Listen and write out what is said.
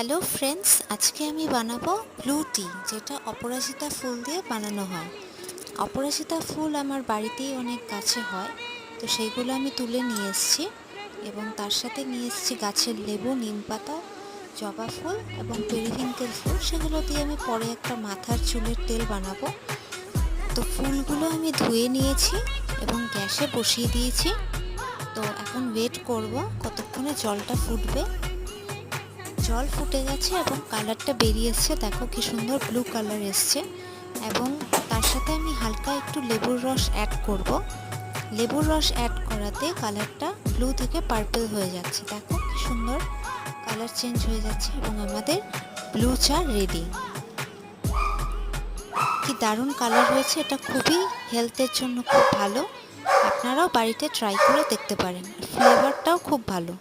Hello friends, আজকে আমি বানাবো ব্লু টি, যেটা অপরাজিতা ফুল দিয়ে বানানো হয়। অপরাজিতা ফুল আমার বাড়িতেই অনেক গাছে হয়, তো সেইগুলো আমি তুলে নিয়ে এসেছি এবং তার সাথে নিয়ে এসেছি গাছের লেবু, নিম পাতা, জবা ফুল এবং পেরিভিঙ্কেল ফুল। সেগুলো দিয়ে আমি পরে একটা মাথার চুলের তেল বানাবো। তো ফুলগুলো আমি ধুয়ে নিয়েছি এবং গ্যাসে বসিয়ে দিয়েছি। তো এখন ওয়েট করব কতক্ষণে জলটা ফুটবে। জল ফুটে গেছে এবং কালারটা বেরিয়ে এসছে, দেখো কি সুন্দর ব্লু কালার এসছে। এবং তার সাথে আমি হালকা একটু লেবুর রস অ্যাড করব। লেবুর রস অ্যাড করাতে কালারটা ব্লু থেকে পার্পল হয়ে যাচ্ছে, দেখো কি সুন্দর কালার চেঞ্জ হয়ে যাচ্ছে এবং আমাদের ব্লু চা রেডি। কি দারুণ কালার হয়েছে, এটা খুবই হেলথের জন্য খুব ভালো। আপনারাও বাড়িতে ট্রাই করে দেখতে পারেন, ফ্লেভারটাও খুব ভালো।